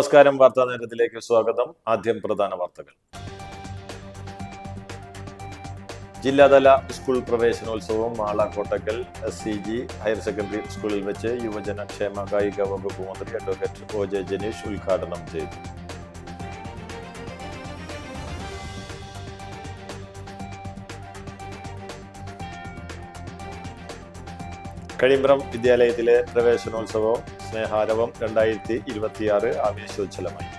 നമസ്കാരം. വാർത്താ നേരത്തിലേക്ക് സ്വാഗതം. ആദ്യം പ്രധാന വാർത്തകൾ. ജില്ലാതല സ്കൂൾ പ്രവേശനോത്സവം Mala Kottakkal SCG higher secondary സ്കൂളിൽ വെച്ച് യുവജനക്ഷേമ കായിക വകുപ്പ് മന്ത്രി അഡ്വക്കേറ്റ് OJ ജനീഷ് ഉദ്ഘാടനം ചെയ്തു. കഴിമ്പ്രം വിദ്യാലയത്തിലെ പ്രവേശനോത്സവം സ്നേഹാരവം 2026 ആവേശോജ്വലമായി.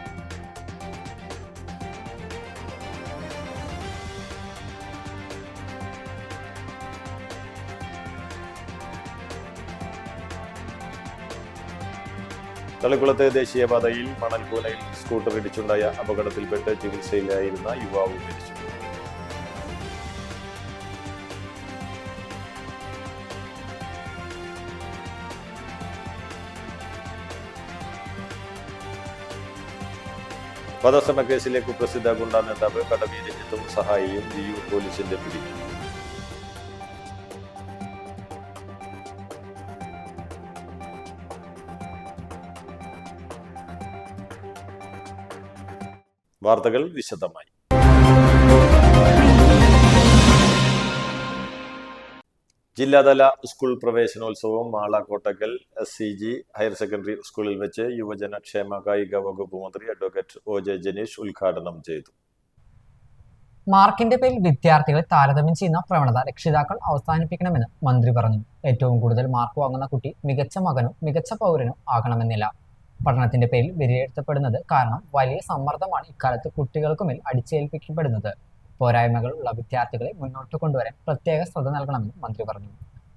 തളിക്കുളത്ത് ദേശീയപാതയിൽ മണൽക്കൂനയിൽ സ്കൂട്ടർ ഇടിച്ചുണ്ടായ അപകടത്തിൽപ്പെട്ട് ചികിത്സയിലായിരുന്ന യുവാവ് മരിച്ചു. വധശ്രമ കേസിലെ കുപ്രസിദ്ധ ഗുണ്ടാ നേതാവ് കടവി രഞ്ജിത്തും സഹായിയും വിയൂർ പോലീസിന്റെ പിടി. വാർത്തകൾ വിശദമായി. ജില്ലാതല സ്കൂൾ പ്രവേശനോത്സവം Mala Kottakkal SCG higher secondary സ്കൂളിൽ വെച്ച് യുവജനക്ഷേമ കായിക വകുപ്പ് മന്ത്രി അഡ്വക്കേറ്റ് OJ ജനീഷ് ഉദ്ഘാടനം ചെയ്തു. മാർക്കിന്റെ പേരിൽ വിദ്യാർത്ഥികളെ താരതമ്യം ചെയ്യുന്ന പ്രവണത രക്ഷിതാക്കൾ അവസാനിപ്പിക്കണമെന്ന് മന്ത്രി പറഞ്ഞു. ഏറ്റവും കൂടുതൽ മാർക്ക് വാങ്ങുന്ന കുട്ടി മികച്ച മകനോ മികച്ച പൗരനോ ആകണമെന്നില്ല. പഠനത്തിന്റെ പേരിൽ വിലയിരുത്തപ്പെടുന്നത് കാരണം വലിയ സമ്മർദ്ദമാണ് ഇക്കാലത്ത് കുട്ടികൾക്കുമേൽ അടിച്ചേൽപ്പിക്കപ്പെടുന്നത്. പോരായ്മകൾ ഉള്ള വിദ്യാർത്ഥികളെ മുന്നോട്ട് കൊണ്ടുവരാൻ പ്രത്യേക ശ്രദ്ധ നൽകണമെന്ന് മന്ത്രി പറഞ്ഞു.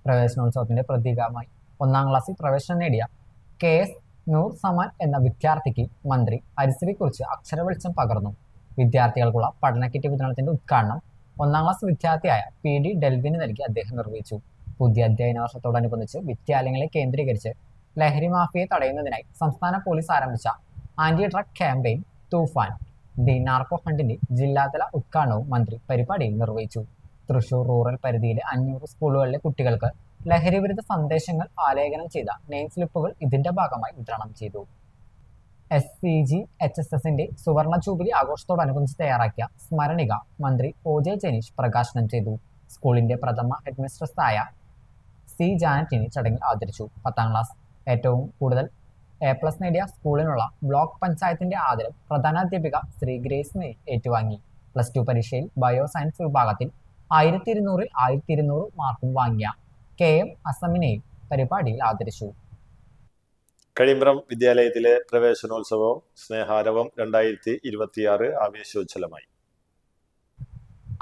പ്രവേശനോത്സവത്തിന്റെ പ്രതീകമായി 1ാം ക്ലാസ്സിൽ പ്രവേശനം നേടിയ KS നൂർ സമാൻ എന്ന വിദ്യാർത്ഥിക്ക് മന്ത്രി അരിസിനെ കുറിച്ച് അക്ഷര വെളിച്ചം പകർന്നു. വിദ്യാർത്ഥികൾക്കുള്ള പഠന കിറ്റ് വിതരണത്തിന്റെ ഉദ്ഘാടനം 1ാം ക്ലാസ് വിദ്യാർത്ഥിയായ PD ഡെൽവിന് നൽകി അദ്ദേഹം നിർവഹിച്ചു. പുതിയ അധ്യയന വർഷത്തോടനുബന്ധിച്ച് വിദ്യാലയങ്ങളെ കേന്ദ്രീകരിച്ച് ലഹരി മാഫിയയെ തടയുന്നതിനായി സംസ്ഥാന പോലീസ് ആരംഭിച്ച anti drug campaign Toofan the narco ഹണ്ടിന്റെ ജില്ലാതല ഉദ്ഘാടനവും മന്ത്രി പരിപാടിയിൽ നിർവഹിച്ചു. തൃശൂർ റൂറൽ പരിധിയിലെ 500 സ്കൂളുകളിലെ കുട്ടികൾക്ക് ലഹരി വിരുദ്ധ സന്ദേശങ്ങൾ ആലേഖനം ചെയ്ത നെയിം സ്ലിപ്പുകൾ ഇതിന്റെ ഭാഗമായി വിതരണം ചെയ്തു. SCG HSSന്റെ സുവർണ ജൂബിലി ആഘോഷത്തോടനുബന്ധിച്ച് തയ്യാറാക്കിയ സ്മരണിക മന്ത്രി OJ ജനീഷ് പ്രകാശനം ചെയ്തു. സ്കൂളിന്റെ പ്രഥമ ഹെഡ്മിസ്ട്രസ്സായ C ജാനറ്റിനെ ചടങ്ങിൽ ആദരിച്ചു. 10ാം ക്ലാസ് ഏറ്റവും കൂടുതൽ A+ നേടിയ സ്കൂളിനുള്ള ബ്ലോക്ക് പഞ്ചായത്തിന്റെ ആദരം പ്രധാനാധ്യാപിക ശ്രീ ഗ്രേസ് ഏറ്റുവാങ്ങി. +2 പരീക്ഷയിൽ ബയോ സയൻസ് വിഭാഗത്തിൽ 1200-ൽ 1200 മാർക്കും വാങ്ങിയ KM അസമിനെയും പരിപാടിയിൽ ആദരിച്ചു. കഴിമ്പ്രം വിദ്യാലയത്തിലെ പ്രവേശനോത്സവം സ്നേഹാരവം 2026 ആവേശോജ്വലമായി.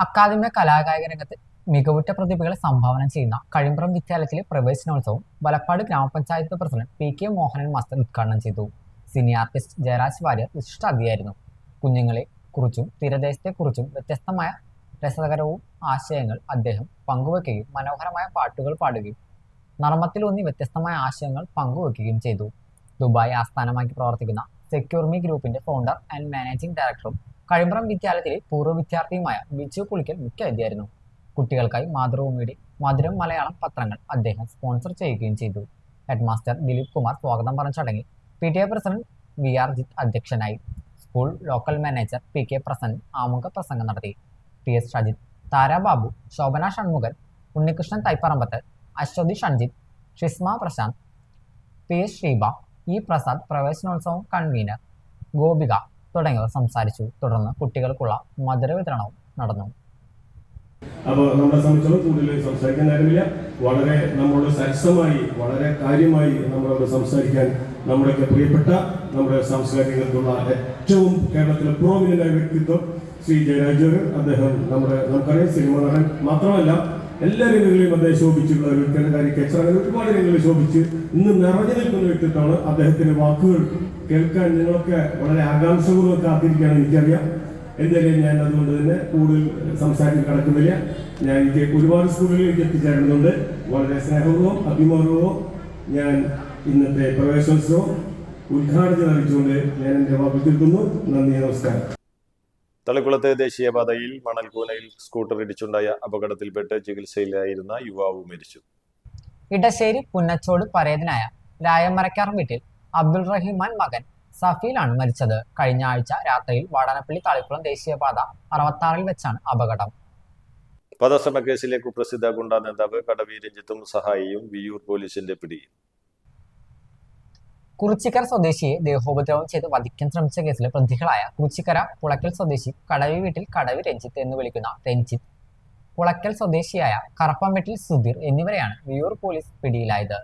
അക്കാദമിക കലാകായിക രംഗത്ത് മികവുറ്റ പ്രതിഭകളെ സംഭാവന ചെയ്യുന്ന കഴിമ്പ്രം വിദ്യാലയത്തിലെ പ്രവേശനോത്സവം വലപ്പാട് ഗ്രാമപഞ്ചായത്ത് പ്രസിഡന്റ് PK മോഹനൻ മാസ്റ്റർ ഉദ്ഘാടനം ചെയ്തു. സിനി ആർട്ടിസ്റ്റ് ജയരാജ് വാര്യർ വിശിഷ്ടാതിഥിയായിരുന്നു. കുഞ്ഞുങ്ങളെ കുറിച്ചും തീരദേശത്തെക്കുറിച്ചും വ്യത്യസ്തമായ രസകരവും ആശയങ്ങൾ അദ്ദേഹം പങ്കുവെക്കുകയും മനോഹരമായ പാട്ടുകൾ പാടുകയും നർമ്മത്തിലൂന്നി വ്യത്യസ്തമായ ആശയങ്ങൾ പങ്കുവെക്കുകയും ചെയ്തു. ദുബായ് ആസ്ഥാനമാക്കി പ്രവർത്തിക്കുന്ന സെക്യൂർമി ഗ്രൂപ്പിന്റെ ഫൗണ്ടർ ആൻഡ് മാനേജിംഗ് ഡയറക്ടറും കഴിമ്പ്രം വിദ്യാലയത്തിലെ പൂർവ്വ വിദ്യാർത്ഥിയുമായ ബിജു പുളിക്കൽ മുഖ്യാതിഥിയായിരുന്നു. കുട്ടികൾക്കായി മാതൃഭൂമിയുടെ മധുരം മലയാളം പത്രങ്ങൾ അദ്ദേഹം സ്പോൺസർ ചെയ്യുകയും ചെയ്തു. ഹെഡ്മാസ്റ്റർ ദിലീപ് കുമാർ സ്വാഗതം പറഞ്ഞ ചടങ്ങിൽ PTA പ്രസിഡന്റ് VR ജിത്ത് അധ്യക്ഷനായി. School local manager PK Prasannan ആമുഖ പ്രസംഗം നടത്തി. TS Shajith, താരാബാബു, Shobhana Shanmughan, Unnikrishnan Thaiparambath, Aswathy ഷൺജിത്ത്, Shisma Prashant, PS Sheeba, E Prasad, പ്രവേശനോത്സവം കൺവീനർ ഗോപിക തുടങ്ങിയവർ സംസാരിച്ചു. തുടർന്ന് കുട്ടികൾക്കുള്ള മധുര വിതരണവും നടന്നു. അപ്പോൾ നമ്മളെ സംബന്ധിച്ചോളം കൂടുതൽ സംസാരിക്കാൻ നേരമില്ല. വളരെ നമ്മളോട് സരസമായി വളരെ കാര്യമായി നമ്മളോട് സംസാരിക്കാൻ നമ്മുടെയൊക്കെ പ്രിയപ്പെട്ട നമ്മുടെ സാംസ്കാരിക രംഗത്തുള്ള ഏറ്റവും കേരളത്തിലെ പ്രോമിനൻ്റായ വ്യക്തിത്വം ശ്രീ ജയരാജ്. അദ്ദേഹം നമുക്കറിയാം സിനിമ നടൻ മാത്രമല്ല എല്ലാ രംഗങ്ങളിലും അദ്ദേഹം ശോഭിച്ചിട്ടുള്ള ഒരു കാരിക്കേച്ചർ, അങ്ങനെ ഒരുപാട് രംഗങ്ങളിൽ ശോഭിച്ച് ഇന്ന് നിറഞ്ഞു നിൽക്കുന്ന വ്യക്തിത്വമാണ്. അദ്ദേഹത്തിന്റെ വാക്കുകൾ കേൾക്കാൻ നിങ്ങളൊക്കെ വളരെ ആകാംക്ഷപൂർവ്വം കാത്തിരിക്കുകയാണ് എനിക്കറിയാം. എന്തായാലും ഞാൻ അതുകൊണ്ട് തന്നെ കൂടുതൽ സംസാരിക്കാൻ കടക്കുന്നില്ല. എനിക്ക് ഒരുപാട് സ്കൂളുകളിലേക്ക് എത്തിച്ചേരുന്നുണ്ട്. വളരെ സ്നേഹപൂർവ്വം അഭിമാനപൂർവ്വം ഞാൻ ഇന്നത്തെ പ്രവേശനോത്സവം ഉദ്ഘാടനം അറിയിച്ചുകൊണ്ട് ഞാൻ എൻ്റെ വാക്ക് തീർക്കുന്നു. നന്ദി, നമസ്കാരം. തളിക്കുളത്ത് ദേശീയപാതയിൽ മണൽക്കൂനയിൽ സ്കൂട്ടർ ഇടിച്ചുണ്ടായ അപകടത്തിൽപ്പെട്ട് ചികിത്സയിലായിരുന്ന യുവാവ് മരിച്ചു. ഇടശ്ശേരി പുന്നച്ചോട് പരേതനായ രായമരക്കാർ വീട്ടിൽ അബ്ദുൾ റഹിമാൻ മകൻ സഫീലാണ് മരിച്ചത്. കഴിഞ്ഞ ആഴ്ച രാത്രിയിൽ വാടാനപ്പള്ളി തളിക്കുളം ദേശീയപാത 66 വെച്ചാണ് അപകടം. വധശ്രമ കേസിലെ കുപ്രസിദ്ധ ഗുണ്ടാ നേതാവ് കടവി രഞ്ജിത്തും സഹായിയും വിയൂർ പോലീസിന്റെ പിടിയിൽ. കുറിച്ചിക്കര സ്വദേശിയെ ദേഹോപദ്രവം ചെയ്ത് വധിക്കാൻ ശ്രമിച്ച കേസിലെ പ്രതികളായ കുറിച്ചിക്കര പുളക്കൽ സ്വദേശി കടവി വീട്ടിൽ കടവി രഞ്ജിത്ത് എന്ന് വിളിക്കുന്ന രഞ്ജിത്ത്, പുളക്കൽ സ്വദേശിയായ കറപ്പംവീട്ടിൽ സുധീർ എന്നിവരെയാണ് വിയൂർ പോലീസ് പിടിയിലായത്.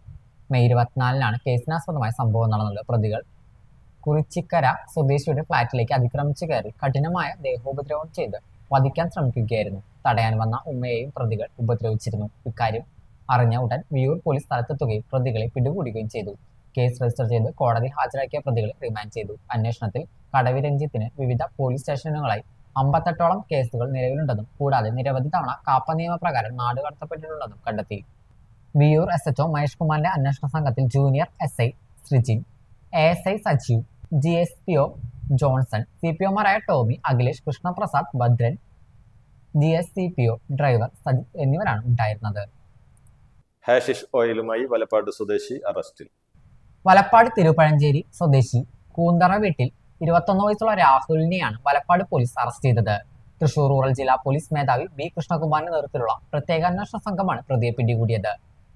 മെയ് 24-നാണ് കേസിനാസ്പദമായ സംഭവം നടന്നത്. പ്രതികൾ കുറിച്ചിക്കര സ്വദേശിയുടെ ഫ്ളാറ്റിലേക്ക് അതിക്രമിച്ചു കയറി കഠിനമായ ദേഹോപദ്രവം ചെയ്ത് വധിക്കാൻ ശ്രമിക്കുകയായിരുന്നു. തടയാൻ വന്ന ഉമ്മയെയും പ്രതികൾ ഉപദ്രവിച്ചിരുന്നു. ഇക്കാര്യം അറിഞ്ഞ ഉടൻ വിയൂർ പോലീസ് സ്ഥലത്തെത്തുകയും പ്രതികളെ പിടികൂടുകയും ചെയ്തു. കേസ് രജിസ്റ്റർ ചെയ്ത് കോടതിയിൽ ഹാജരാക്കിയ പ്രതികളെ റിമാൻഡ് ചെയ്തു. അന്വേഷണത്തിൽ കടവി രഞ്ജിത്തിന് വിവിധ പോലീസ് സ്റ്റേഷനുകളായി 58ഓളം കേസുകൾ നിലവിലുണ്ടെന്നും കൂടാതെ നിരവധി തവണ കാപ്പ നിയമപ്രകാരം നാടുകടത്തപ്പെട്ടിട്ടുണ്ടെന്നും കണ്ടെത്തി. വിയൂർ SHO മഹേഷ് കുമാറിന്റെ അന്വേഷണ സംഘത്തിൽ junior SI Sreejin, ASI Sajeev, GSPO Johnson, CPOമാരായ ടോമി, അഖിലേഷ്, കൃഷ്ണപ്രസാദ്, ഭദ്രൻ, GSCPO ഡ്രൈവർ സജിത് എന്നിവരാണ് ഉണ്ടായിരുന്നത്. ഹാഷിഷ് ഓയിലുമായി വലപ്പാട് സ്വദേശി അറസ്റ്റിൽ. വലപ്പാട് തിരുപ്പഴഞ്ചേരി സ്വദേശി കൂന്തറ വീട്ടിൽ 21 വയസ്സുള്ള രാഹുലിനെയാണ് വലപ്പാട് പോലീസ് അറസ്റ്റ് ചെയ്തത്. തൃശൂർ റൂറൽ ജില്ലാ പോലീസ് മേധാവി B കൃഷ്ണകുമാറിന്റെ നേതൃത്വത്തിലുള്ള പ്രത്യേക അന്വേഷണ സംഘമാണ് പ്രതിയെ പിടികൂടിയത്.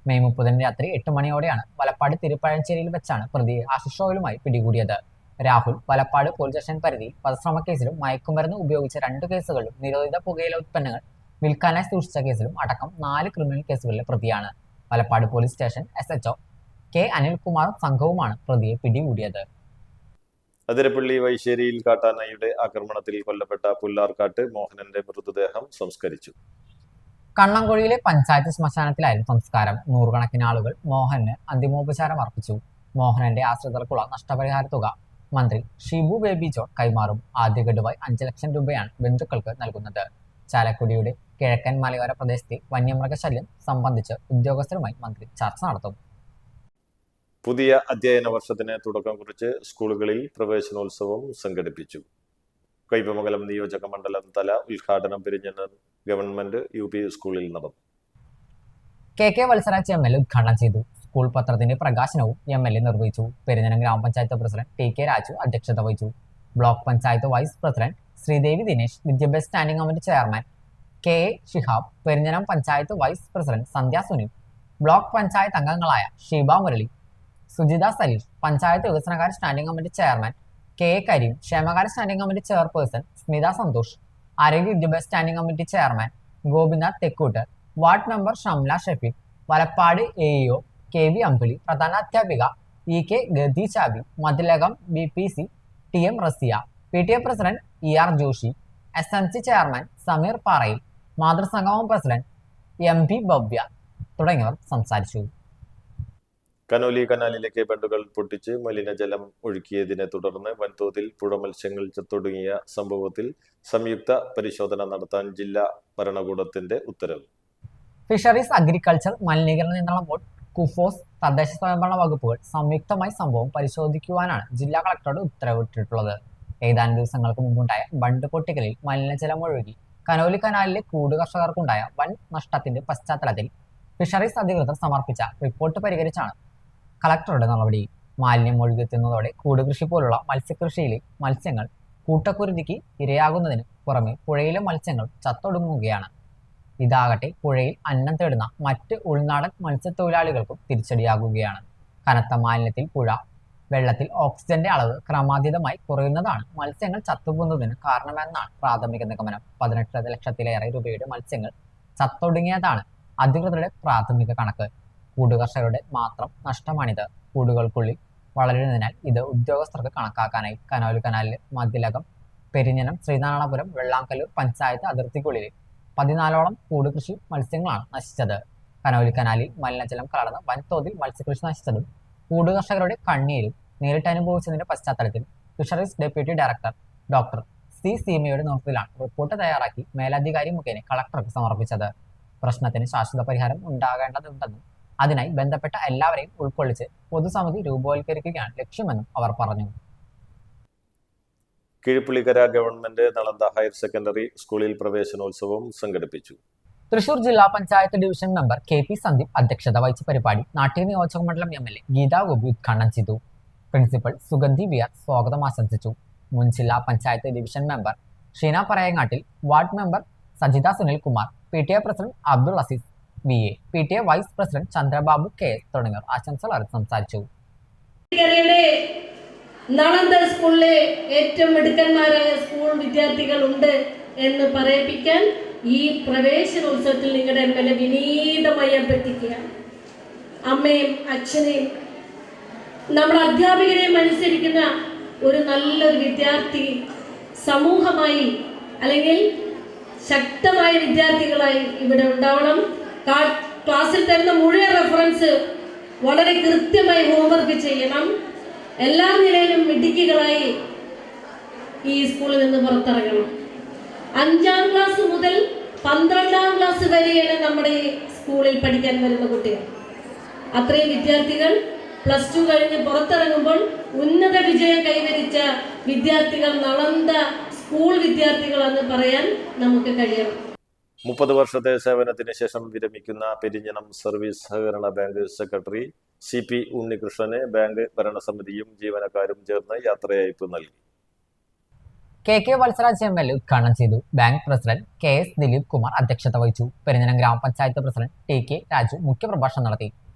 മെയ് 30 രാത്രി 8 മണിയോടെയാണ് വലപ്പാട് തിരുപ്പഴഞ്ചേരിയിൽ വെച്ചാണ് പ്രതിയെ ഹാഷിഷ് ഓയിലുമായി പിടികൂടിയത്. രാഹുൽ വലപ്പാട് പോലീസ് സ്റ്റേഷൻ പരിധിയിൽ വധശ്രമ കേസിലും മയക്കുമരുന്ന് ഉപയോഗിച്ച 2 കേസുകളിലും നിരോധിത പുകയില ഉത്പന്നങ്ങൾ വിൽക്കാനായി സൂക്ഷിച്ച കേസിലും അടക്കം 4 ക്രിമിനൽ കേസുകളിലെ പ്രതിയാണ്. Valappad police station SHO K അനിൽകുമാറും സംഘവുമാണ് പ്രതിയെ പിടികൂടിയത്. അതിരപ്പള്ളി വൈശ്ശേരിയിൽ കാട്ടാനയുടെ ആക്രമണത്തിൽ കൊല്ലപ്പെട്ട പുല്ലാർക്കാട്ട് മോഹനന്റെ മൃതദേഹം സംസ്കരിച്ചു. കണ്ണംകുഴിയിലെ പഞ്ചായത്ത് ശ്മശാനത്തിലായിരുന്നു സംസ്കാരം. നൂറുകണക്കിന് ആളുകൾ മോഹനന് അന്തിമോപചാരം അർപ്പിച്ചു. മോഹനന്റെ ആശ്രിതർക്കുള്ള നഷ്ടപരിഹാര തുക മന്ത്രി ഷിബു ബേബി ജോൺ കൈമാറും. ആദ്യ ഗഡുവായി 5 ലക്ഷം രൂപയാണ് ബന്ധുക്കൾക്ക് നൽകുന്നത്. ചാലക്കുടിയുടെ കിഴക്കൻ മലയോര പ്രദേശത്തെ വന്യമൃഗശല്യം സംബന്ധിച്ച് ഉദ്യോഗസ്ഥരുമായി മന്ത്രി ചർച്ച നടത്തും. പുതിയ അധ്യയന വർഷത്തിന് തുടക്കം കുറിച്ച് സ്കൂളുകളിൽ പ്രവേശനോത്സവം സംഘടിപ്പിച്ചു. കൈപ്പമംഗലം നിയോജക മണ്ഡലം തല ഉദ്ഘാടനം പെരിഞ്ഞനം ഗവൺമെന്റ് UP സ്കൂളിൽ നടന്നു. KK വത്സരാജ് MLA ഉദ്ഘാടനം ചെയ്തു. സ്കൂൾ പത്രത്തിന്റെ പ്രകാശനവും MLA നിർവഹിച്ചു. പെരിഞ്ഞനം ഗ്രാമപഞ്ചായത്ത് പ്രസിഡന്റ് TK രാജു അധ്യക്ഷത വഹിച്ചു. Block panchayat vice president Sreedevi Dinesh, വിദ്യാഭ്യാസ standing committee chairman KA Shihab, Perinjanam panchayat vice president Sandhya Sunil, block panchayat അംഗങ്ങളായ ഷീബ മുരളി, സുജിത സലീഷ്, പഞ്ചായത്ത് വികസനകാര്യ standing committee chairman KA Kareem, ക്ഷേമകാര്യ standing committee chairperson Smitha Santhosh, ആരോഗ്യ വിദ്യാഭ്യാസ standing committee chairman Gopinath Thekkoot, ward member Shamla Shafeeq, Valappad AEO KV Ambili, പ്രധാനാധ്യാപിക EK ഗദി ചാബി, Mathilakam BPC TM Raziya, PTA president ER Joshy, SMC chairman Sameer പാറയിൽ, മാതൃസംഗമം പ്രസിഡന്റ് MB ഭവ്യ തുടങ്ങിയവർ സംസാരിച്ചു. കനോലി കനാലിലേക്ക് ബണ്ടുകൾ പൊട്ടിച്ച് മലിനജലം ഒഴുക്കിയതിനെ തുടർന്ന് വൻതോതിൽ പുഴ മത്സ്യങ്ങൾ ചത്തൊടുങ്ങിയ സംഭവത്തിൽ സംയുക്ത പരിശോധന നടത്താൻ ജില്ലാ ഭരണകൂടത്തിന്റെ ഉത്തരവ്. ഫിഷറീസ്, അഗ്രികൾച്ചർ, മലിനീകരണ നിയന്ത്രണ ബോർഡ്, കുഫോസ്, തദ്ദേശ സ്വയംഭരണ വകുപ്പുകൾ സംയുക്തമായി സംഭവം പരിശോധിക്കുവാനാണ് ജില്ലാ കളക്ടറുടെ ഉത്തരവിട്ടിട്ടുള്ളത്. ഏതാനും ദിവസങ്ങൾക്ക് മുമ്പുണ്ടായ ബണ്ട് പൊട്ടിക്കലിൽ മലിനജലം ഒഴുകി കനോലി കനാലിലെ കൂട് കർഷകർക്കുണ്ടായ വൻ നഷ്ടത്തിന്റെ പശ്ചാത്തലത്തിൽ ഫിഷറീസ് അധികൃതർ സമർപ്പിച്ച റിപ്പോർട്ട് പരിഹരിച്ചാണ് കളക്ടറുടെ നടപടി. മാലിന്യം ഒഴുകിയെത്തുന്നതോടെ കൂടുകൃഷി പോലുള്ള മത്സ്യകൃഷിയിലെ മത്സ്യങ്ങൾ കൂട്ടക്കുരുതിക്ക് ഇരയാകുന്നതിന് പുറമെ പുഴയിലെ മത്സ്യങ്ങൾ ചത്തൊടുങ്ങുകയാണ്. ഇതാകട്ടെ പുഴയിൽ അന്നം തേടുന്ന മറ്റ് ഉൾനാടൻ മത്സ്യത്തൊഴിലാളികൾക്കും തിരിച്ചടിയാകുകയാണ്. കനത്ത മാലിന്യത്തിൽ പുഴ വെള്ളത്തിൽ ഓക്സിജന്റെ അളവ് ക്രമാതീതമായി കുറയുന്നതാണ് മത്സ്യങ്ങൾ ചത്തുപോകുന്നതിന് കാരണമെന്നാണ് പ്രാഥമിക നിഗമനം. 18 ലക്ഷത്തിലേറെ രൂപയുടെ മത്സ്യങ്ങൾ ചത്തൊടുങ്ങിയതാണ് അധികൃതരുടെ പ്രാഥമിക കണക്ക്. കൂടുകർഷകരുടെ മാത്രം നഷ്ടമാണിത്. കൂടുകൾക്കുള്ളിൽ വളരുന്നതിനാൽ ഇത് ഉദ്യോഗസ്ഥർക്ക് കണക്കാക്കാനായി. കനോലി കനാലിലെ മതിലകം, പെരിഞ്ഞനം, ശ്രീനാരായണപുരം, വെള്ളാങ്കല്ലൂർ പഞ്ചായത്ത് അതിർത്തിക്കുള്ളിൽ 14ഓളം കൂടുകൃഷി മത്സ്യങ്ങളാണ് നശിച്ചത്. കനോലി കനാലിൽ മലിനജലം കലർന്ന് വൻതോതിൽ മത്സ്യകൃഷി നശിച്ചതും കൂടുകർഷകരുടെ കണ്ണീരും നേരിട്ട് അനുഭവിച്ചതിന്റെ പശ്ചാത്തലത്തിൽ fisheries deputy director doctor C സീമയുടെ നേതൃത്വത്തിലാണ് റിപ്പോർട്ട് തയ്യാറാക്കി മേലധികാരി മുഖേന കളക്ടർക്ക് സമർപ്പിച്ചത്. പ്രശ്നത്തിന് ശാശ്വത പരിഹാരം ഉണ്ടാകേണ്ടതുണ്ടെന്നും അതിനായി ബന്ധപ്പെട്ട എല്ലാവരെയും ഉൾക്കൊള്ളിച്ച് പൊതുസമിതി രൂപവത്കരിക്കുകയാണ് ലക്ഷ്യമെന്നും അവർ പറഞ്ഞു. കീഴ്പുള്ളിക്കര ഗവൺമെന്റ് നളന്ദ ഹയർ സെക്കൻഡറി സ്കൂളിൽ പ്രവേശനോത്സവം സംഘടിപ്പിച്ചു. തൃശൂർ ജില്ലാ panchayat division member KP Sandeep അധ്യക്ഷത വഹിച്ച പരിപാടി നാട്ടിക നിയോജക മണ്ഡലം MLA ഗീതാ ഗോപി ഉദ്ഘാടനം ചെയ്തു. പ്രിൻസിപ്പൽ സുഗന്ധി വിയർ സ്വാഗതം ആശംസിച്ചു. മുൻ ജില്ലാ panchayat division member Sheena Parayangattil, ward member Sajitha Sunilkumar, PTA president Abdul Aziz VA, PTA vice president Chandrababu KS തുടങ്ങിയവർ ആശംസകൾ അറിയിച്ച് സംസാരിച്ചു. നളന്ദ സ്കൂളിലെ ഏറ്റവും മിടുക്കന്മാരായ സ്കൂൾ വിദ്യാർത്ഥികളുണ്ട് എന്ന് പറയിപ്പിക്കാൻ ഈ പ്രവേശനോത്സവത്തിൽ നിങ്ങളുടെ മേലെ വിനീതമായി അഭ്യർത്ഥിക്കുകയാണ്. അമ്മയും അച്ഛനെയും നമ്മുടെ അധ്യാപകരെയും അനുസരിക്കുന്ന ഒരു നല്ലൊരു വിദ്യാർത്ഥി സമൂഹമായി അല്ലെങ്കിൽ ശക്തമായ വിദ്യാർത്ഥികളായി ഇവിടെ ഉണ്ടാവണം. ക്ലാസ്സിൽ തരുന്ന മുഴുവൻ റെഫറൻസ് വളരെ കൃത്യമായി ഹോംവർക്ക് ചെയ്യണം. എല്ലാ നിലയിലും മിടുക്കികളായി ഈ സ്കൂളിൽ നിന്ന് പുറത്തിറങ്ങണം. 5ാം ക്ലാസ് മുതൽ 12ാം ക്ലാസ് വരെയാണ് നമ്മുടെ ഈ സ്കൂളിൽ പഠിക്കാൻ വരുന്ന കുട്ടികൾ. അത്രയും വിദ്യാർത്ഥികൾ +2 കഴിഞ്ഞ് പുറത്തിറങ്ങുമ്പോൾ ഉന്നത വിജയം കൈവരിച്ച വിദ്യാർത്ഥികൾ നളന്ദ സ്കൂൾ വിദ്യാർത്ഥികളെന്ന് പറയാൻ നമുക്ക് കഴിയണം. 30 വർഷത്തെ സേവനത്തിന് ശേഷം വിരമിക്കുന്ന പെരിഞ്ഞനം സർവീസ് സഹകരണ ബാങ്ക് സെക്രട്ടറി CP ഉണ്ണികൃഷ്ണന് ബാങ്ക് ഭരണസമിതിയും ജീവനക്കാരും ചേർന്ന് യാത്രയയപ്പ് നൽകി. KK വത്സരാജ് MLA ഉദ്ഘാടനം ചെയ്തു. Bank president KS Dileep Kumar അധ്യക്ഷത വഹിച്ചു. പെരിഞ്ഞനം ഗ്രാമപഞ്ചായത്ത് പ്രസിഡന്റ് TK രാജു മുഖ്യപ്രഭാഷണം നടത്തി.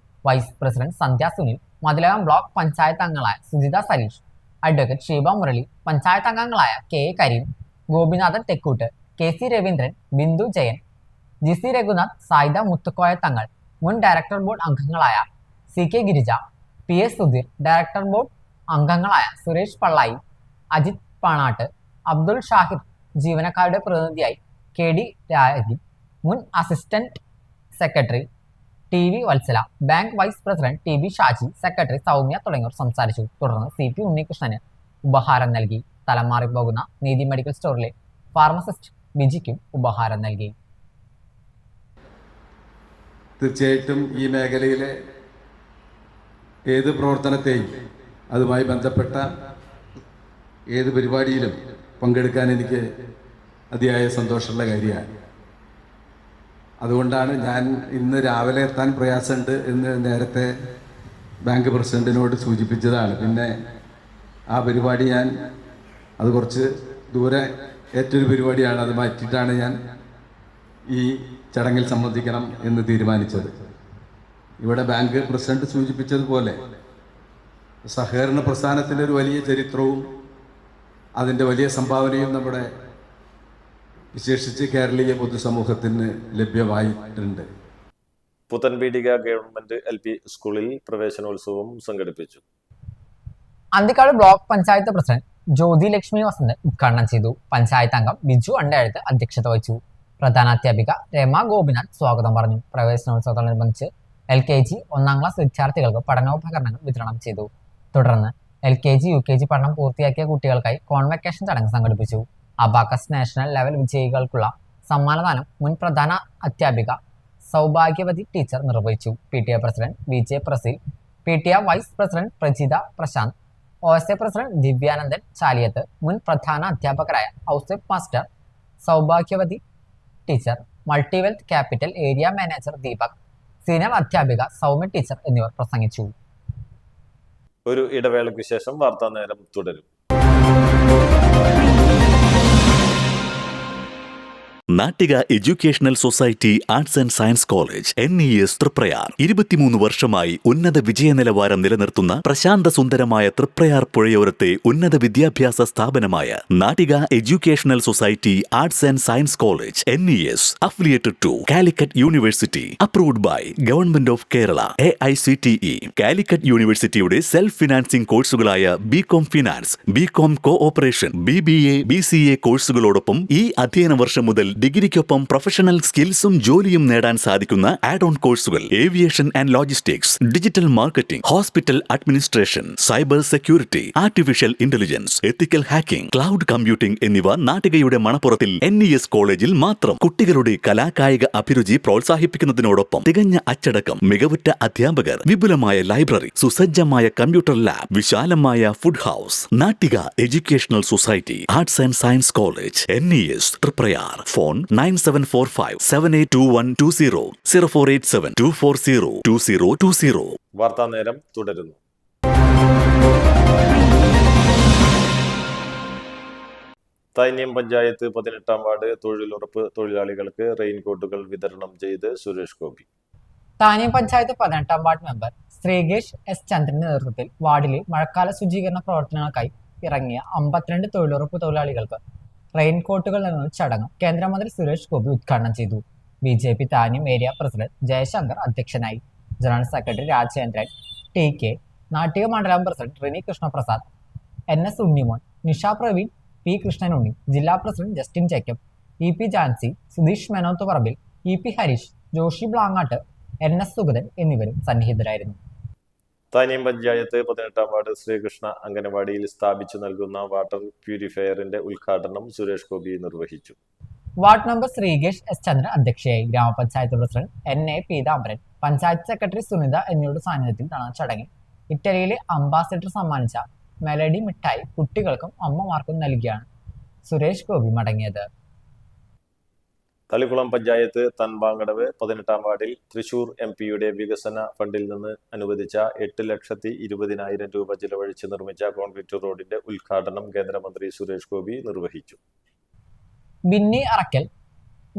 Vice president Sandhya Sunil, Mathilakam block panchayat അംഗങ്ങളായ സുജിത സലീഷ്, അഡ്വക്കേറ്റ് ഷീബ മുരളി, പഞ്ചായത്ത് അംഗങ്ങളായ KA Kareem, Gopinathan Thekkoot, KC Raveendran, Bindu Jayan, GC Raghunath, Sayida Muthukoya Thangal, മുൻ ഡയറക്ടർ ബോർഡ് അംഗങ്ങളായ CK Girija, PS Sudheer, director board അംഗങ്ങളായ സുരേഷ് പള്ളായി, അജിത് പാണാട്ട്, അബ്ദുൾ ഷാഹിർ, ജീവനക്കാരുടെ പ്രതിനിധിയായി KD രാഗിൻ, മുൻ assistant secretary TV Valsala, bank vice president TB Shaji, secretary Soumya തുടങ്ങിയവർ സംസാരിച്ചു. തുടർന്ന് CP ഉണ്ണികൃഷ്ണന് ഉപഹാരം നൽകി. തലമാറിപ്പോകുന്ന നീതി മെഡിക്കൽ സ്റ്റോറിലെ ഫാർമസിസ്റ്റ് ബിജിക്കും ഉപഹാരം നൽകി. തീർച്ചയായിട്ടും ഈ മേഖലയിലെ ഏത് പ്രവർത്തനത്തെയും അതുമായി ബന്ധപ്പെട്ട ഏത് പരിപാടിയിലും പങ്കെടുക്കാൻ എനിക്ക് അതിയായ സന്തോഷമുള്ള കാര്യമാണ്. അതുകൊണ്ടാണ് ഞാൻ ഇന്ന് രാവിലെ എത്താൻ പ്രയാസമുണ്ട് എന്ന് നേരത്തെ ബാങ്ക് പ്രസിഡന്റിനോട് സൂചിപ്പിച്ചതാണ്. പിന്നെ ആ പരിപാടി അത് കുറച്ച് ദൂരെ ഏറ്റൊരു പരിപാടിയാണ്, അത് മാറ്റിയിട്ടാണ് ഞാൻ ഈ ചടങ്ങിൽ സംബന്ധിക്കണം എന്ന് തീരുമാനിച്ചത്. ഇവിടെ ബാങ്ക് പ്രസിഡന്റ് സൂചിപ്പിച്ചതുപോലെ സഹകരണ പ്രസ്ഥാനത്തിൻ്റെ ഒരു വലിയ ചരിത്രവും അതിൻ്റെ വലിയ സംഭാവനയും നമ്മുടെ വിശേഷിച്ച് കേരളീയ പൊതുസമൂഹത്തിന് ലഭ്യമായിട്ടുണ്ട്. പുത്തൻപീടിക ഗവൺമെന്റ് LP സ്കൂളിൽ പ്രവേശനോത്സവം സംഘടിപ്പിച്ചു. അന്തിക്കാട് ബ്ലോക്ക് പഞ്ചായത്ത് പ്രസിഡന്റ് ജ്യോതി ലക്ഷ്മി വസന്ത് ഉദ്ഘാടനം ചെയ്തു. പഞ്ചായത്ത് അംഗം ബിജു അണ്ടയെഴുത്ത് അധ്യക്ഷത വഹിച്ചു. പ്രധാനാധ്യാപിക രമ ഗോപിനാഥ് സ്വാഗതം പറഞ്ഞു. പ്രവേശനോത്സവത്തോടനുബന്ധിച്ച് LKG 1ാം ക്ലാസ് വിദ്യാർത്ഥികൾക്ക് പഠനോപകരണങ്ങൾ വിതരണം ചെയ്തു. തുടർന്ന് LKG UKG പഠനം പൂർത്തിയാക്കിയ കുട്ടികൾക്കായി കോൺവെക്കേഷൻ ചടങ്ങ് സംഘടിപ്പിച്ചു. അബാക്കസ് നാഷണൽ ലെവൽ വിജയികൾക്കുള്ള സമ്മാനദാനം മുൻ പ്രധാന അധ്യാപിക സൗഭാഗ്യവതി ടീച്ചർ നിർവഹിച്ചു. PTA president VJ Praseel, PTA vice president Prajitha Prashanth, OSA president Divyanandan Chaliyath, മുൻ പ്രധാന അധ്യാപകരായ house master Soubhagyavathi teacher, multiwealth capital area manager Deepak, senior അധ്യാപിക സൗമ്യ ടീച്ചർ എന്നിവർ പ്രസംഗിച്ചു. ഒരു ഇടവേളയ്ക്ക് ശേഷം വാർത്താ നേരം തുടരും. Nattika educational society arts and science college NES Triprayar 23 വർഷമായി ഉന്നത വിജയ നിലവാരം നിലനിർത്തുന്ന പ്രശാന്ത സുന്ദരമായ തൃപ്രയാർ പുഴയോരത്തെ ഉന്നത വിദ്യാഭ്യാസ സ്ഥാപനമായ Nattika educational society arts and science college NES affiliated to Calicut university, approved by government of Kerala, AICTE. Calicut യൂണിവേഴ്സിറ്റിയുടെ സെൽഫ് ഫിനാൻസിംഗ് കോഴ്സുകളായ BCom finance, BCom cooperation, BBA BCA കോഴ്സുകളോടൊപ്പം ഈ അധ്യയന വർഷം മുതൽ ഡിഗ്രിക്കൊപ്പം പ്രൊഫഷണൽ സ്കിൽസും ജോലിയും നേടാൻ സാധിക്കുന്ന ആഡ് ഓൺ കോഴ്സുകൾ aviation and logistics, digital marketing, hospital administration, cyber security, artificial intelligence, ethical hacking, cloud computing എന്നിവ നാട്ടികയുടെ മണപ്പുറത്തിൽ NES കോളേജിൽ മാത്രം. കുട്ടികളുടെ കലാകായിക അഭിരുചി പ്രോത്സാഹിപ്പിക്കുന്നതിനോടൊപ്പം തികഞ്ഞ അച്ചടക്കം, മികവുറ്റ അധ്യാപകർ, വിപുലമായ ലൈബ്രറി, സുസജ്ജമായ കമ്പ്യൂട്ടർ ലാബ്, വിശാലമായ food house. Nattika educational society arts and science college NES Triprayar. Phone 9745782120 048724022020. വാർത്താ നേരം തുടരുന്നു. താന്യം പഞ്ചായത്ത് 18-ാം വാർഡ് തൊഴിലുറപ്പ് തൊഴിലാളികൾക്ക് റെയിൻകോട്ടുകൾ വിതരണം ചെയ്ത് സുരേഷ് ഗോപി. താന്യം പഞ്ചായത്ത് 18-ാം വാർഡ് മെമ്പർ ശ്രീകേഷ് എസ് ചന്ദ്രന്റെ നേതൃത്വത്തിൽ വാർഡിലെ മഴക്കാല ശുചീകരണ പ്രവർത്തനങ്ങൾക്കായി ഇറങ്ങിയ 52 തൊഴിലുറപ്പ് തൊഴിലാളികൾക്ക് റെയിൻകോട്ടുകൾ നൽകുന്ന ചടങ്ങ് കേന്ദ്രമന്ത്രി സുരേഷ് ഗോപി ഉദ്ഘാടനം ചെയ്തു. BJP Thanyam area president Jayashankar അധ്യക്ഷനായി. General secretary Rajendran TK, Nattika മണ്ഡലം president Rini Krishnaprasad, NS Unnimon, Nisha Praveen, P Krishnanunni, ജില്ലാ president Justin Jacob, EP Jancy, Sudheesh Menoth Parambil, EP Hareesh, Joshy Blangat, NS Sugathan എന്നിവരും സന്നിഹിതരായിരുന്നു. താന്യം പഞ്ചായത്ത് 18-ാം വാർഡ് ശ്രീകൃഷ്ണ അംഗനവാടിയിൽ സ്ഥാപിച്ചു നൽകുന്ന വാട്ടർ പ്യൂരിഫയറിന്റെ ഉദ്ഘാടനം സുരേഷ് ഗോപി നിർവഹിച്ചു. Ward member Sreekesh S Chandran അധ്യക്ഷയായി. ഗ്രാമപഞ്ചായത്ത് president NA Peethambaran, panchayat secretary Sunitha എന്നിവരുടെ സാന്നിധ്യത്തിൽ നടന്ന ചടങ്ങിൽ ഇറ്റലിയിലെ അംബാസിഡർ സമ്മാനിച്ച മെലഡി മിഠായി കുട്ടികൾക്കും അമ്മമാർക്കും നൽകിയാണ് സുരേഷ് ഗോപി മടങ്ങിയത്. തളിക്കുളം പഞ്ചായത്ത് തൻപാങ്കടവ് 18-ാം വാർഡിൽ തൃശൂർ MP-യുടെ വികസന ഫണ്ടിൽ നിന്ന് അനുവദിച്ച 8,20,000 രൂപ ചിലവഴിച്ച് നിർമ്മിച്ച കോൺക്രീറ്റ് റോഡിന്റെ ഉദ്ഘാടനം കേന്ദ്രമന്ത്രി സുരേഷ് ഗോപി നിർവഹിച്ചു. ബിന്നി അറക്കൽ,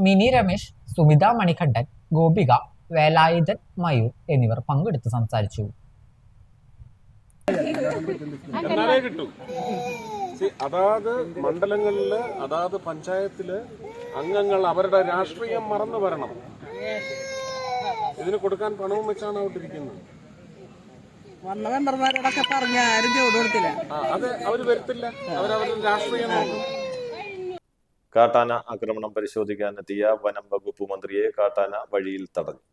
മിനി രമേശ്, സുമിത മണികണ്ഠൻ, ഗോപിക, വേലായുധൻ മയൂർ എന്നിവർ പങ്കെടുത്ത് സംസാരിച്ചു. എന്നാലേ കിട്ടൂ. അതാത് മണ്ഡലങ്ങളില് അതാത് പഞ്ചായത്തില് അംഗങ്ങൾ അവരുടെ രാഷ്ട്രീയം മറന്നു വരണം. ഇതിന് കൊടുക്കാൻ പണവും വെച്ചാണ് ഔട്ടിരിക്കുന്നത്. വന്ന മെമ്പർമാരോടൊക്കെ പറഞ്ഞ ആരും ചൂട് കൊടുത്തില്ല. അത് അവര് വരുത്തില്ല, അവരവരുടെ രാഷ്ട്രീയം നോക്കും. കാട്ടാന ആക്രമണം പരിശോധിക്കാനെത്തിയ വനം വകുപ്പ് മന്ത്രിയെ കാട്ടാന വഴിയിൽ തടഞ്ഞു.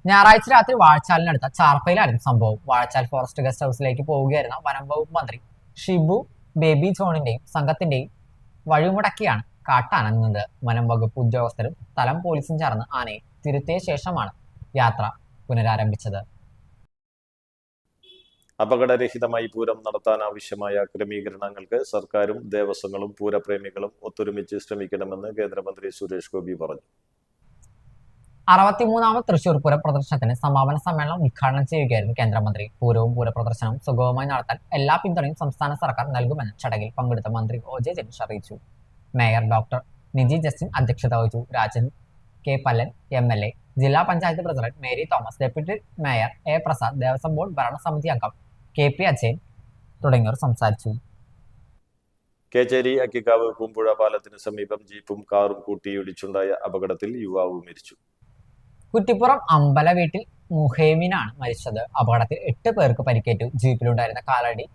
ഞായറാഴ്ച രാത്രി വാഴച്ചാലിനടുത്ത ചാർപ്പയിലായിരുന്നു സംഭവം. വാഴച്ചാൽ ഫോറസ്റ്റ് ഗസ്റ്റ് ഹൌസിലേക്ക് പോവുകയായിരുന്ന വനം വകുപ്പ് മന്ത്രി ഷിബു ബേബി ജോണിന്റെയും സംഘത്തിന്റെയും വഴിമുടക്കിയാണ് കാട്ടാന നിന്നത്. വനം വകുപ്പ് ഉദ്യോഗസ്ഥരും സ്ഥലം പോലീസും ചേർന്ന് ആനയെ തിരുത്തിയ ശേഷമാണ് യാത്ര പുനരാരംഭിച്ചത്. അപകടരഹിതമായി പൂരം നടത്താൻ ആവശ്യമായ ക്രമീകരണങ്ങൾക്ക് സർക്കാരും ദേവസ്വങ്ങളും പൂരപ്രേമികളും ഒത്തൊരുമിച്ച് ശ്രമിക്കണമെന്ന് കേന്ദ്രമന്ത്രി സുരേഷ് ഗോപി പറഞ്ഞു. 63ാമത് തൃശൂർ പൂര പ്രദർശനത്തിന് സമാപന സമ്മേളനം ഉദ്ഘാടനം ചെയ്യുകയായിരുന്നു കേന്ദ്രമന്ത്രി. പൂരവും പൂരപ്രദർശനവും സുഗമമായി നടത്താൻ എല്ലാ പിന്തുണയും സംസ്ഥാന സർക്കാർ നൽകുമെന്ന് ചടങ്ങിൽ പങ്കെടുത്ത മന്ത്രി OJ ജനീഷ് അറിയിച്ചു. മേയർ ഡോക്ടർ നിജി ജസ്റ്റിൻ അധ്യക്ഷത വഹിച്ചു. രാജൻ K പല്ലൻ MLA, ജില്ലാ panchayat president Mary Thomas, deputy mayor A Prasad, Devaswom board ഭരണസമിതി അംഗം KP അജയൻ തുടങ്ങിയവർ സംസാരിച്ചു. കേച്ചേരി അക്കിക്കാവ് പൂമ്പുഴ പാലത്തിന് സമീപം ജീപ്പും കാറും കൂട്ടിയിടിച്ചുണ്ടായ അപകടത്തിൽ യുവാവ് മരിച്ചു. കുറ്റിപ്പുറം അമ്പല വീട്ടിൽ മുഹേമിനാണ് മരിച്ചത്. അപകടത്തിൽ 8 പേർക്ക് പരിക്കേറ്റു. ജീപ്പിലുണ്ടായിരുന്ന കാലടി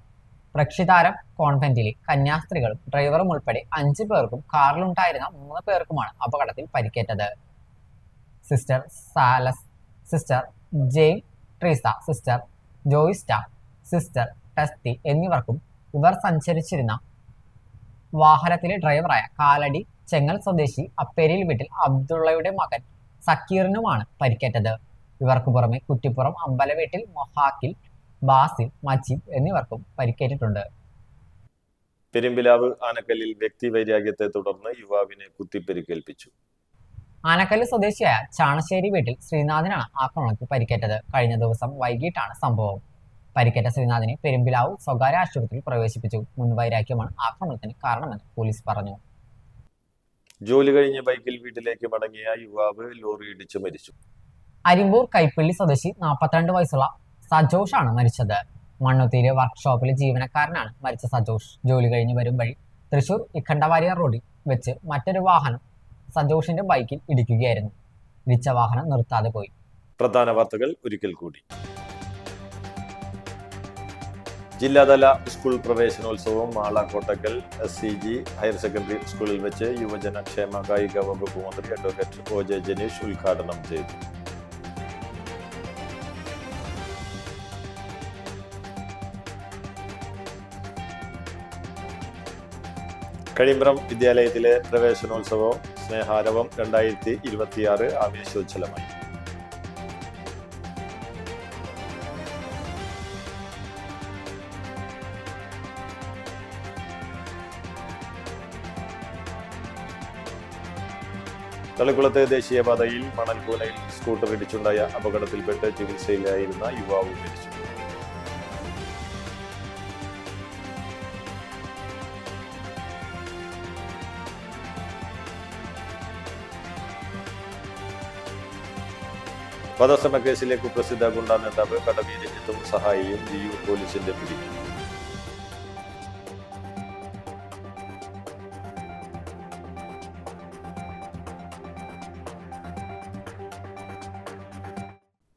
പ്രക്ഷിതാരം കോൺവെന്റിലെ കന്യാസ്ത്രീകളും ഡ്രൈവറും ഉൾപ്പെടെ 5 പേർക്കും കാറിലുണ്ടായിരുന്ന 3 പേർക്കുമാണ് അപകടത്തിൽ പരിക്കേറ്റത്. Sister Salas, sister Jain Treesa, sister ജോയിസ്റ്റ, സിസ്റ്റർ ടെസ്റ്റി എന്നിവർക്കും ഇവർ സഞ്ചരിച്ചിരുന്ന വാഹനത്തിലെ ഡ്രൈവറായ കാലടി ചെങ്ങൽ സ്വദേശി അപ്പേരിയിൽ വീട്ടിൽ അബ്ദുള്ളയുടെ മകൻ സക്കീറിനുമാണ് പരിക്കേറ്റത്. ഇവർക്ക് പുറമെ കുറ്റിപ്പുറം അമ്പല വീട്ടിൽ മൊഹാക്കിൽ, ബാസിൽ, മജീദ് എന്നിവർക്കും പരിക്കേറ്റിട്ടുണ്ട്. പെരുമ്പിലാവ് ആനക്കല്ലിൽ വ്യക്തിവൈരാഗ്യത്തെ തുടർന്ന് യുവാവിനെ കുത്തിപ്പരിക്കേൽപ്പിച്ചു. ആനക്കല്ല് സ്വദേശിയായ ചാണശ്ശേരി വീട്ടിൽ ശ്രീനാഥിനാണ് ആക്രമണത്തിൽ പരിക്കേറ്റത്. കഴിഞ്ഞ ദിവസം വൈകിട്ടാണ് സംഭവം. പരിക്കേറ്റ ശ്രീനാഥിനെ പെരുമ്പിലാവ് സ്വകാര്യ ആശുപത്രിയിൽ പ്രവേശിപ്പിച്ചു. മുൻവൈരാഗ്യമാണ് ആക്രമണത്തിന് കാരണമെന്ന് പോലീസ് പറഞ്ഞു. ജോലി കഴിഞ്ഞ് ബൈക്കിൽ വീട്ടിലേക്ക് മടങ്ങിയ യുവാവ് ലോറി ഇടിച്ച് മരിച്ചു. അരിമ്പൂർ കൈപ്പള്ളി സ്വദേശി 42 വയസ്സുള്ള സജോഷ് ആണ് മരിച്ചത്. മണ്ണുത്തിയിലെ വർക്ക്ഷോപ്പിലെ ജീവനക്കാരനാണ് മരിച്ച സജോഷ്. ജോലി കഴിഞ്ഞ് വരും വഴി തൃശൂർ ഇക്കണ്ടവാരിയ റോഡിൽ വെച്ച് മറ്റൊരു വാഹനം സജോഷിന്റെ ബൈക്കിൽ ഇടിക്കുകയായിരുന്നു. ഇടിച്ച വാഹനം നിർത്താതെ പോയി. പ്രധാന വാർത്തകൾ ഒരിക്കൽ കൂടി. ജില്ലാതല സ്കൂൾ പ്രവേശനോത്സവം Mala Kottakkal SCG higher secondary സ്കൂളിൽ വെച്ച് യുവജന ക്ഷേമ കായിക വകുപ്പ് മന്ത്രി അഡ്വക്കേറ്റ് OJ ജനീഷ് ഉദ്ഘാടനം ചെയ്തു. കഴിമ്പ്രം വിദ്യാലയത്തിലെ പ്രവേശനോത്സവം സ്നേഹാരവം 2026 ആവേശോജ്വലമായി. തളിക്കുളത്ത് ദേശീയപാതയിൽ മണൽക്കൂനയിൽ സ്കൂട്ടർ ഇടിച്ചുണ്ടായ അപകടത്തിൽപ്പെട്ട് ചികിത്സയിലായിരുന്ന യുവാവ് മരിച്ചു. വധശ്രമ കേസിലെ കുപ്രസിദ്ധ ഗുണ്ടാ നേതാവ് കടവി രഞ്ജിത്തും സഹായിയും വിയൂർ പോലീസിന്റെ പിടി.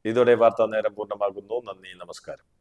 ഇതോടെ വാർത്താ നേരം പൂർണ്ണമാകുന്നു. നന്ദി, നമസ്കാരം.